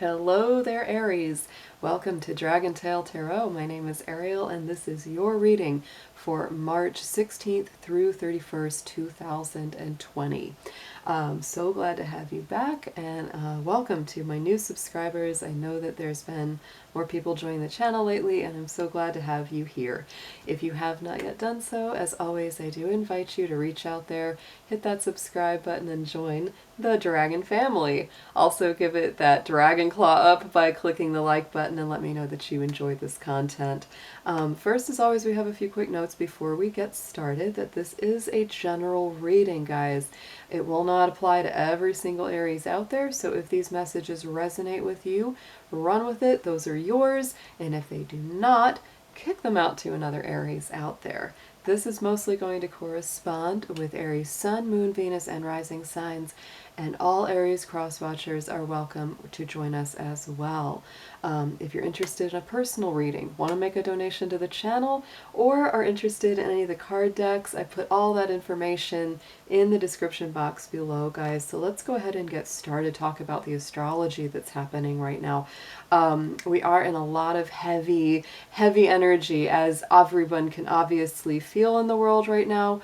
Hello there, Aries. Welcome to DragonTaleTarot. My name is Ariel, and this is your reading for March 16th through 31st, 2020. So glad to have you back, and welcome to my new subscribers. I know that there's been more people joining the channel lately, and I'm so glad to have you here. If you have not yet done so, as always, I do invite you to reach out there, hit that subscribe button, and join the Dragon family. Also give it that dragon claw up by clicking the like button and let me know that you enjoyed this content. First, as always, we have a few quick notes before we get started that this is a general reading, guys. It will not apply to every single Aries out there, so if these messages resonate with you, run with it. Those are yours, and if they do not, kick them out to another Aries out there. This is mostly going to correspond with Aries Sun, Moon, Venus, and Rising signs, and all Aries cross-watchers are welcome to join us as well. If you're interested in a personal reading, want to make a donation to the channel, or are interested in any of the card decks, I put all that information in the description box below, guys. So let's go ahead and get started, talk about the astrology that's happening right now. We are in a lot of heavy energy, as everyone can obviously feel in the world right now.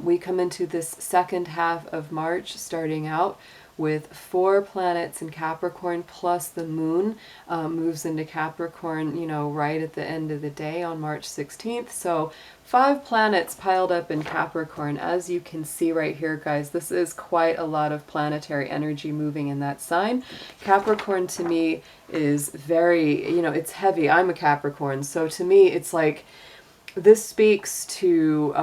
We come into this second half of March starting out with 4 planets in Capricorn, plus the moon moves into Capricorn, you know, right at the end of the day on March 16th. So 5 planets piled up in Capricorn. As you can see right here, guys, this is quite a lot of planetary energy moving in that sign. Capricorn to me is very, you know, it's heavy. I'm a Capricorn, so to me it's like this speaks to,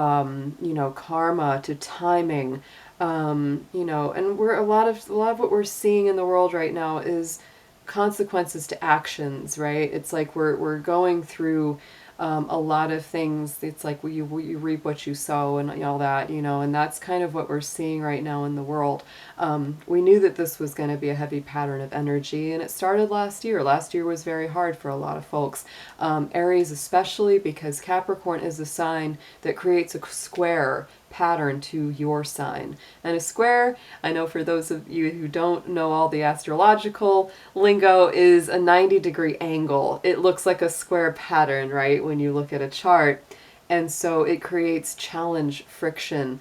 you know, karma, to timing, you know, and we're a lot of what we're seeing in the world right now is consequences to actions, right? It's like we're going through a lot of things. It's like you reap what you sow and all that, you know, and that's kind of what we're seeing right now in the world. We knew that this was going to be a heavy pattern of energy, and it started last year. Last year was very hard for a lot of folks. Aries especially, because Capricorn is a sign that creates a square pattern to your sign. And a square, I know for those of you who don't know all the astrological lingo, is a 90-degree angle. It looks like a square pattern, right, when you look at a chart. And so it creates challenge, friction,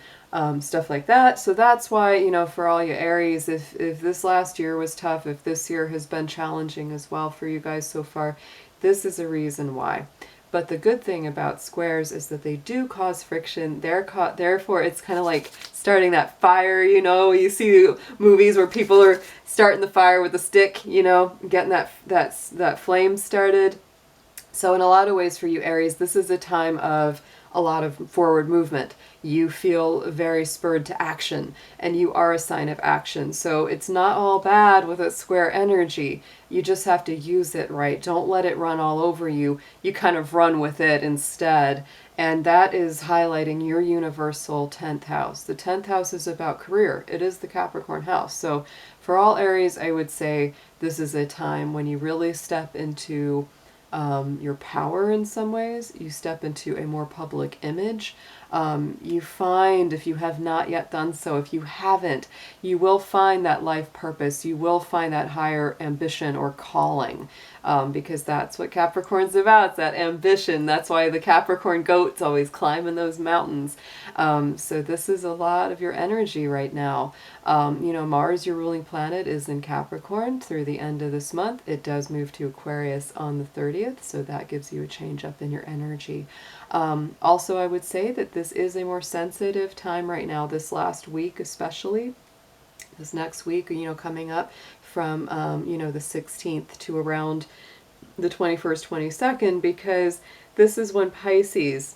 stuff like that. So that's why, you know, for all you Aries, if this last year was tough, if this year has been challenging as well for you guys so far, this is a reason why. But the good thing about squares is that they do cause friction. Therefore, it's kind of like starting that fire, you know. You see movies where people are starting the fire with a stick, you know, getting that flame started. So in a lot of ways for you, Aries, this is a time of a lot of forward movement. You feel very spurred to action, and you are a sign of action. So it's not all bad with a square energy. You just have to use it right. Don't let it run all over you. You kind of run with it instead. And that is highlighting your universal 10th house. The 10th house is about career. It is the Capricorn house. So for all Aries, I would say this is a time when you really step into your power in some ways. You step into a more public image. You find, if you have not yet done so, if you haven't, you will find that life purpose. You will find that higher ambition or calling, because that's what Capricorn's about. It's that ambition. That's why the Capricorn goat's always climbing those mountains. So this is a lot of your energy right now. You know, Mars, your ruling planet, is in Capricorn through the end of this month. It does move to Aquarius on the 30th, so that gives you a change up in your energy. Also, I would say that this is a more sensitive time right now, this last week especially. This next week, you know, coming up from, you know, the 16th to around the 21st, 22nd, because this is when Pisces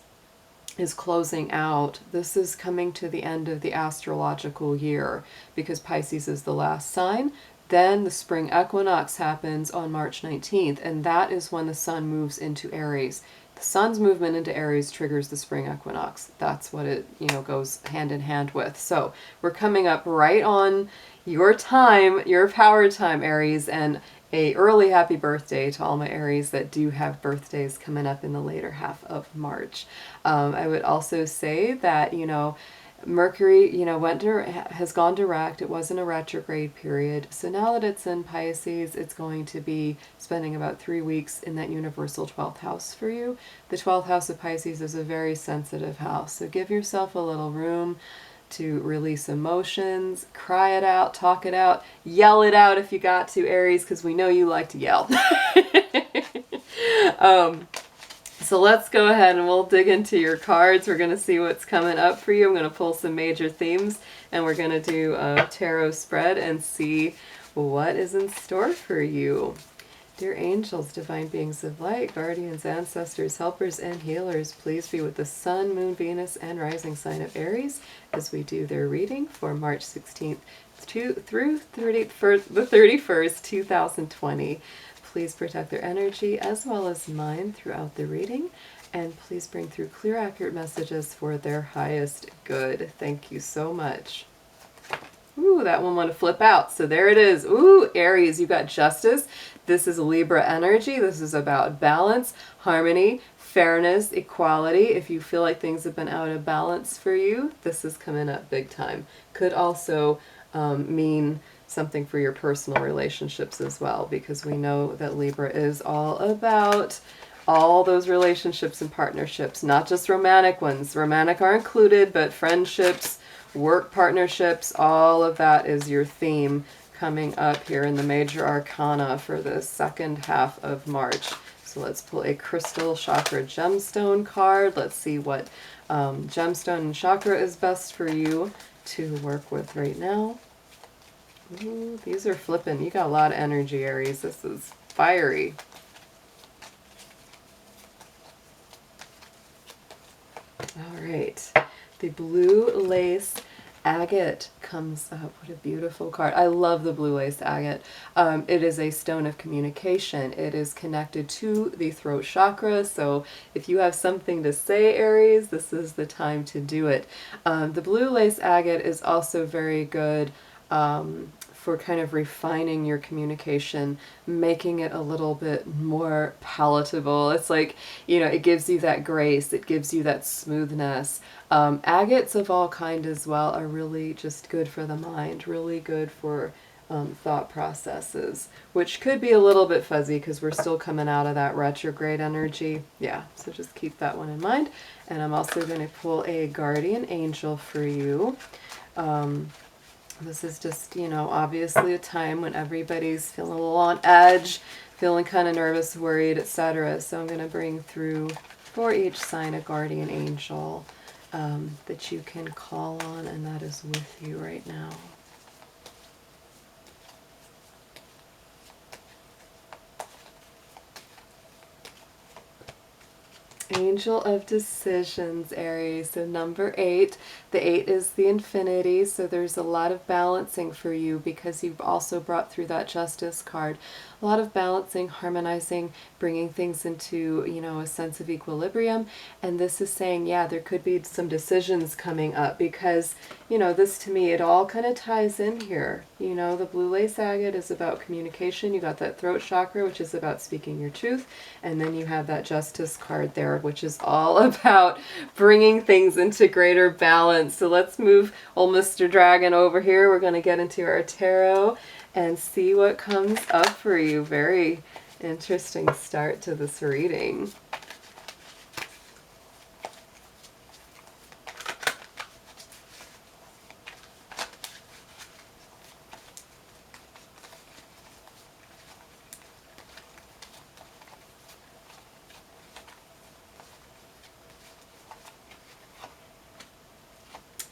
is closing out. This is coming to the end of the astrological year, because Pisces is the last sign. Then the spring equinox happens on March 19th, and that is when the sun moves into Aries. The sun's movement into Aries triggers the spring equinox. That's what it, you know, goes hand in hand with. So we're coming up right on your time, your power time, Aries, and a early happy birthday to all my Aries that do have birthdays coming up in the later half of March. I would also say that, you know, Mercury, you know, has gone direct. It was in a retrograde period. So now that it's in Pisces, it's going to be spending about 3 weeks in that universal 12th house for you. The 12th house of Pisces is a very sensitive house. So give yourself a little room to release emotions, cry it out, talk it out, yell it out if you got to, Aries, because we know you like to yell. So let's go ahead and we'll dig into your cards. We're going to see what's coming up for you. I'm going to pull some major themes and we're going to do a tarot spread and see what is in store for you. Dear angels, divine beings of light, guardians, ancestors, helpers, and healers, please be with the Sun, Moon, Venus, and rising sign of Aries as we do their reading for March 16th through the 31st, 2020. Please protect their energy as well as mine throughout the reading, and please bring through clear, accurate messages for their highest good. Thank you so much. Ooh, that one want to flip out. So there it is. Ooh, Aries, you got justice. This is Libra energy. This is about balance, harmony, fairness, equality. If you feel like things have been out of balance for you, this is coming up big time. Could also mean something for your personal relationships as well, because we know that Libra is all about all those relationships and partnerships, not just romantic ones. Romantic are included, but friendships, work partnerships, all of that is your theme coming up here in the major arcana for the second half of March. So let's pull a crystal chakra gemstone card. Let's see what gemstone and chakra is best for you to work with right now. Ooh, these are flipping. You got a lot of energy, Aries. This is fiery. All right. The blue lace agate comes up. What a beautiful card. I love the blue lace agate. It is a stone of communication. It is connected to the throat chakra. So if you have something to say, Aries, this is the time to do it. The blue lace agate is also very good for kind of refining your communication, making it a little bit more palatable. It's like, you know, it gives you that grace, it gives you that smoothness. Agates of all kind as well are really just good for the mind, really good for thought processes, which could be a little bit fuzzy because we're still coming out of that retrograde energy. Yeah, so just keep that one in mind. And I'm also going to pull a guardian angel for you. This is just, you know, obviously a time when everybody's feeling a little on edge, feeling kind of nervous, worried, etc. So I'm going to bring through for each sign a guardian angel that you can call on, and that is with you right now. Angel of Decisions, Aries. So number 8. The 8 is the infinity, so there's a lot of balancing for you because you've also brought through that Justice card. A lot of balancing, harmonizing, bringing things into, you know, a sense of equilibrium. And this is saying, yeah, there could be some decisions coming up because, you know, this to me, it all kind of ties in here. You know, the blue lace agate is about communication. You got that throat chakra, which is about speaking your truth. And then you have that Justice card there, which is all about bringing things into greater balance. So let's move old Mr. Dragon over here. We're going to get into our tarot and see what comes up for you. Very interesting start to this reading.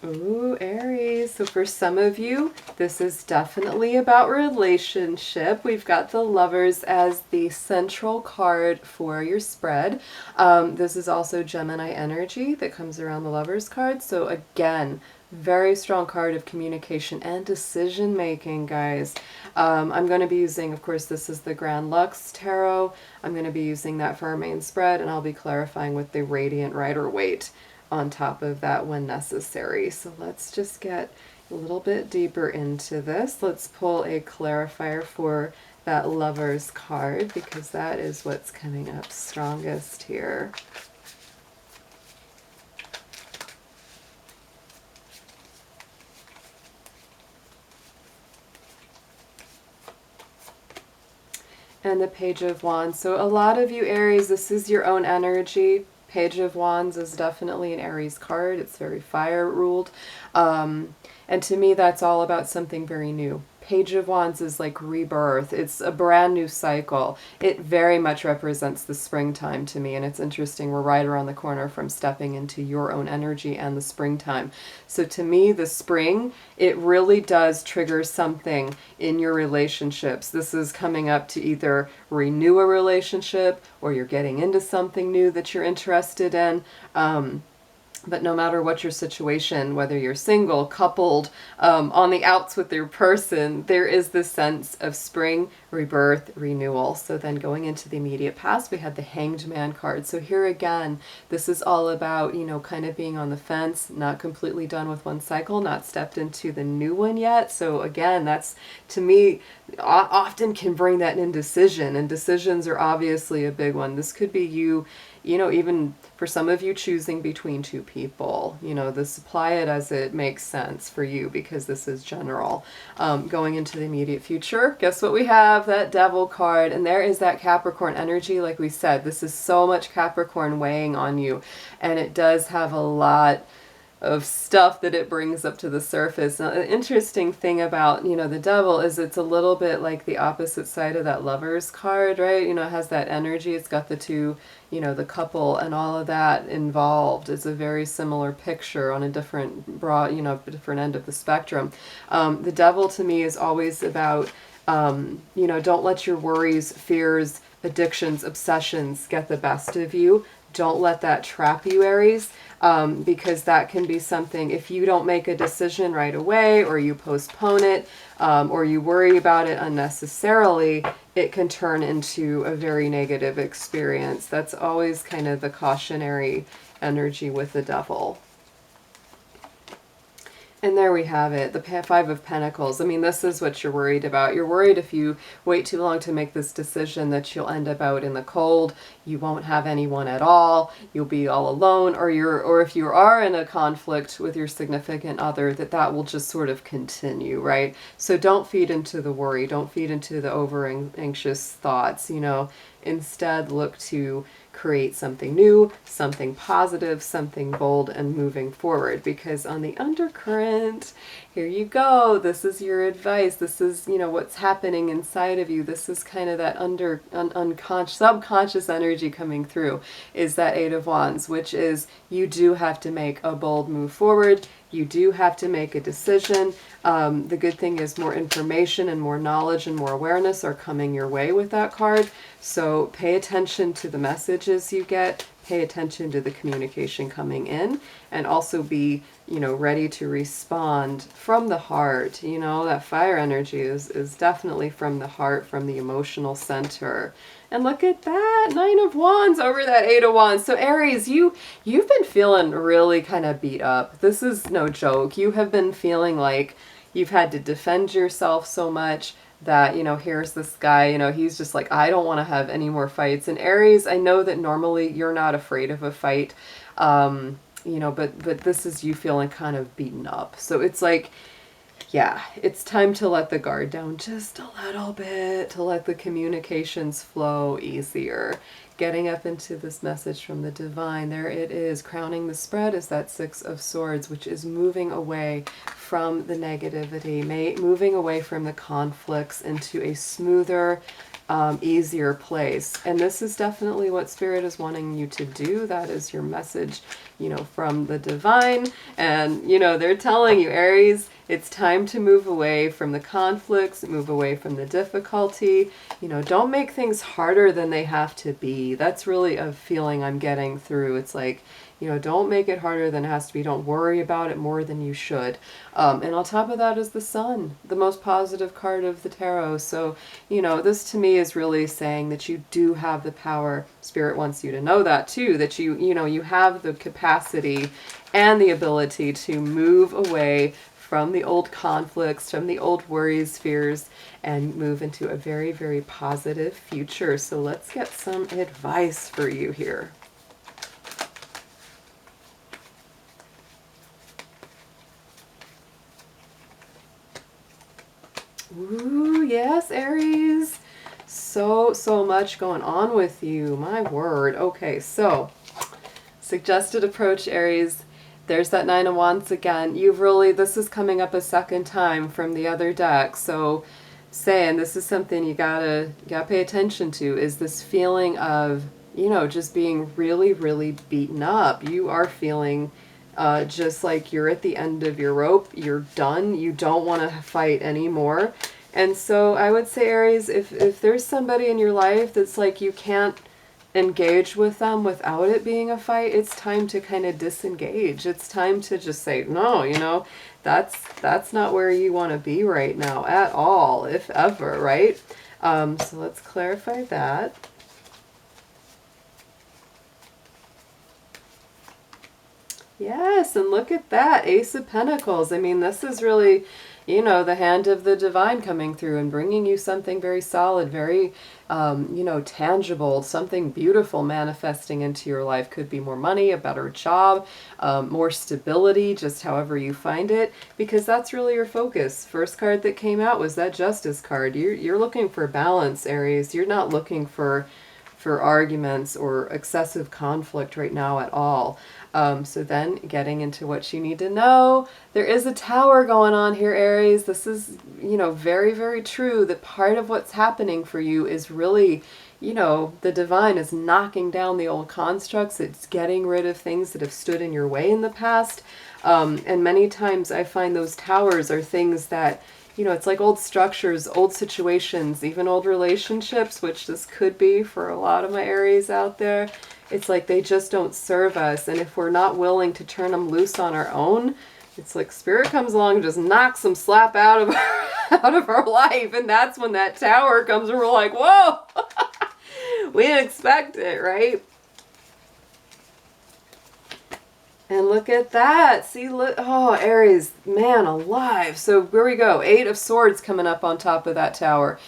Ooh, Aries. So for some of you, this is definitely about relationship. We've got the Lovers as the central card for your spread. This is also Gemini energy that comes around the Lovers card. So again, very strong card of communication and decision making, guys. I'm going to be using, of course, this is the Grand Lux Tarot. I'm going to be using that for our main spread, and I'll be clarifying with the Radiant Rider-Waite on top of that when necessary. So let's just get a little bit deeper into this. Let's pull a clarifier for that Lovers card because that is what's coming up strongest here. and the Page of Wands. So a lot of you Aries, this is your own energy. Page of Wands is definitely an Aries card. It's very fire ruled. And to me, that's all about something very new. Page of Wands is like rebirth. It's a brand new cycle. It very much represents the springtime to me. And it's interesting, we're right around the corner from stepping into your own energy and the springtime. So to me, the spring, it really does trigger something in your relationships. This is coming up to either renew a relationship or you're getting into something new that you're interested in. But no matter what your situation, whether you're single, coupled, on the outs with your person, there is this sense of spring, rebirth, renewal. So then going into the immediate past, we had the Hanged Man card. So here again, this is all about, you know, kind of being on the fence, not completely done with one cycle, not stepped into the new one yet. So again, that's, to me, often can bring that indecision, and decisions are obviously a big one. This could be you, you know, even for some of you choosing between two people, you know, this apply it as it makes sense for you, because this is general. Going into the immediate future, guess what we have? That Devil card, and there is that Capricorn energy. Like we said, this is so much Capricorn weighing on you, and it does have a lot of stuff that it brings up to the surface. Now, an interesting thing about, you know, the Devil is it's a little bit like the opposite side of that Lovers card, right? You know, it has that energy. It's got the two, you know, the couple and all of that involved. It's a very similar picture on a different broad, you know, different end of the spectrum. The Devil to me is always about, you know, don't let your worries, fears, addictions, obsessions get the best of you. Don't let that trap you, Aries, because that can be something, if you don't make a decision right away, or you postpone it, or you worry about it unnecessarily, it can turn into a very negative experience. That's always kind of the cautionary energy with the Devil. And there we have it, the Five of Pentacles. I mean, this is what you're worried about. You're worried if you wait too long to make this decision that you'll end up out in the cold. You won't have anyone at all. You'll be all alone, or if you are in a conflict with your significant other, that will just sort of continue, right? So don't feed into the worry. Don't feed into the over anxious thoughts, you know. Instead, look to create something new, something positive, something bold, and moving forward. Because on the undercurrent, here you go. This is your advice. This is, you know, what's happening inside of you. This is kind of that unconscious, subconscious energy coming through, is that Eight of Wands, which is you do have to make a bold move forward. You do have to make a decision. The good thing is more information and more knowledge and more awareness are coming your way with that card. So pay attention to the messages you get. Pay attention to the communication coming in, and also be, you know, ready to respond from the heart. You know, that fire energy is definitely from the heart, from the emotional center. And look at that, Nine of Wands over that Eight of Wands. So Aries, you've been feeling really kind of beat up. This is no joke. You have been feeling like you've had to defend yourself so much that, you know, here's this guy, you know, he's just like, I don't want to have any more fights. And Aries, I know that normally you're not afraid of a fight, you know, but this is you feeling kind of beaten up. So it's like, yeah, it's time to let the guard down just a little bit, to let the communications flow easier. Getting up into this message from the divine, there it is. Crowning the spread is that Six of Swords, which is moving away from the negativity, moving away from the conflicts into a smoother, easier place. And this is definitely what Spirit is wanting you to do. That is your message, you know, from the divine. And, you know, they're telling you, Aries, it's time to move away from the conflicts, move away from the difficulty. You know, don't make things harder than they have to be. That's really a feeling I'm getting through. It's like, you know, don't make it harder than it has to be. Don't worry about it more than you should. And on top of that is the Sun, the most positive card of the tarot. So, you know, this to me is really saying that you do have the power. Spirit wants you to know that too, that you know, you have the capacity and the ability to move away from the old conflicts, from the old worries, fears, and move into a very, very positive future. So let's get some advice for you here. Ooh, yes, Aries. so much going on with you. My word. Okay, so suggested approach, Aries. There's that Nine of Wands again. You've really, this is coming up a second time from the other deck. So saying this is something you gotta pay attention to, is this feeling of, you know, just being really beaten up. You are feeling just like you're at the end of your rope. You're done. You don't want to fight anymore. And so I would say, Aries, if there's somebody in your life that's like you can't engage with them without it being a fight, it's time to kind of disengage. It's time to just say, no, you know, that's not where you want to be right now at all, if ever, right? So let's clarify that. Yes, and look at that, Ace of Pentacles. I mean, this is really, you know, the hand of the divine coming through and bringing you something very solid, very, you know, tangible, something beautiful manifesting into your life. Could be more money, a better job, more stability, just however you find it, because that's really your focus. First card that came out was that Justice card. You're looking for balance, Aries. You're not looking for arguments or excessive conflict right now at all. So then getting into what you need to know, there is a tower going on here, Aries. This is, you know, very true that part of what's happening for you is really, you know, the divine is knocking down the old constructs. It's getting rid of things that have stood in your way in the past. And many times I find those towers are things that, you know, it's like old structures, old situations, even old relationships, which this could be for a lot of my Aries out there. It's like they just don't serve us. And if we're not willing to turn them loose on our own, it's like Spirit comes along and just knocks them slap out of out of our life. And that's when that tower comes and we're like, whoa, we didn't expect it, right? And look at that. See, look, oh, Aries, man alive. So here we go. 8 of Swords coming up on top of that tower.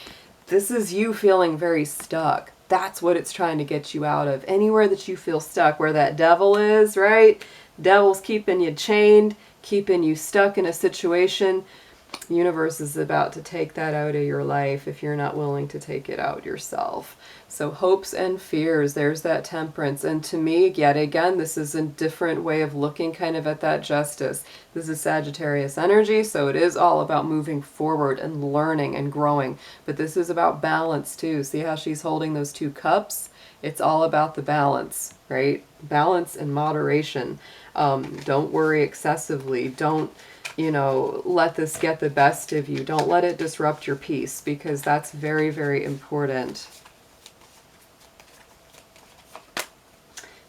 This is you feeling very stuck. That's what it's trying to get you out of. Anywhere that you feel stuck, where that devil is, right? Devil's keeping you chained, keeping you stuck in a situation. The universe is about to take that out of your life if you're not willing to take it out yourself. So hopes and fears, there's that Temperance. And to me, yet again, this is a different way of looking kind of at that Justice. This is Sagittarius energy, so it is all about moving forward and learning and growing. But this is about balance too. See how she's holding those 2 cups? It's all about the balance, right? Balance and moderation. Don't worry excessively. Don't, you know, let this get the best of you. Don't let it disrupt your peace, because that's very important.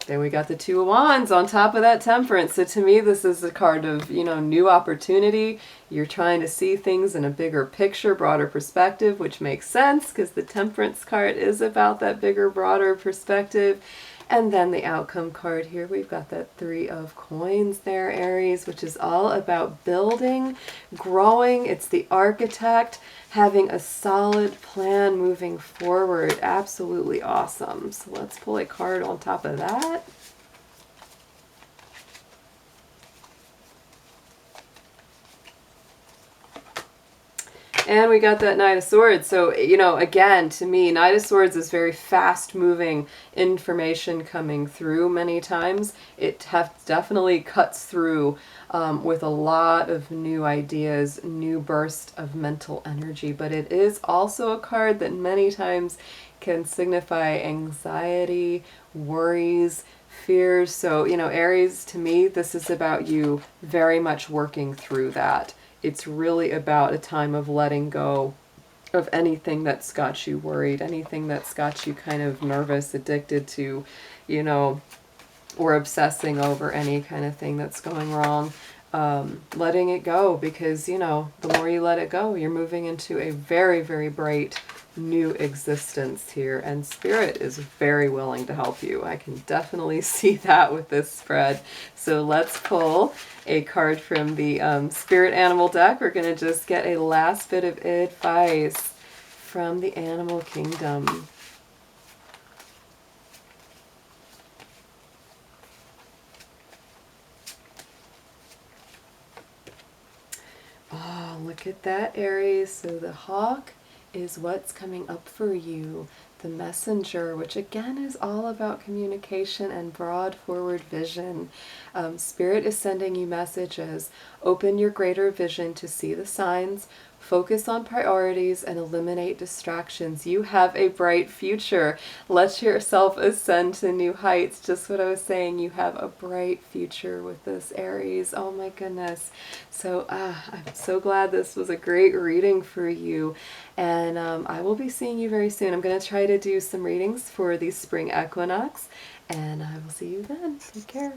Then we got the 2 of Wands on top of that Temperance. So to me, this is a card of, you know, new opportunity. You're trying to see things in a bigger picture, broader perspective, which makes sense because the Temperance card is about that bigger, broader perspective. And then the outcome card here, we've got that 3 of Coins there, Aries, which is all about building, growing. It's the architect, having a solid plan moving forward. Absolutely awesome. So let's pull a card on top of that. And we got that Knight of Swords. So, you know, again, to me, Knight of Swords is very fast-moving information coming through many times. It definitely cuts through with a lot of new ideas, new burst of mental energy. But it is also a card that many times can signify anxiety, worries, fears. So, you know, Aries, to me, this is about you very much working through that. It's really about a time of letting go of anything that's got you worried, anything that's got you kind of nervous, addicted to, you know, or obsessing over any kind of thing that's going wrong. Letting it go, because, you know, the more you let it go, you're moving into a very bright new existence here, and Spirit is very willing to help you. I can definitely see that with this spread. So let's pull a card from the Spirit Animal deck. We're going to just get a last bit of advice from the Animal Kingdom. Oh, look at that, Aries. So the Hawk is what's coming up for you. The Messenger, which again is all about communication and broad forward vision. Spirit is sending you messages. Open your greater vision to see the signs. Focus on priorities and eliminate distractions. You have a bright future. Let yourself ascend to new heights. Just what I was saying, you have a bright future with this, Aries. Oh my goodness. So I'm so glad this was a great reading for you. And I will be seeing you very soon. I'm going to try to do some readings for the spring equinox. And I will see you then. Take care.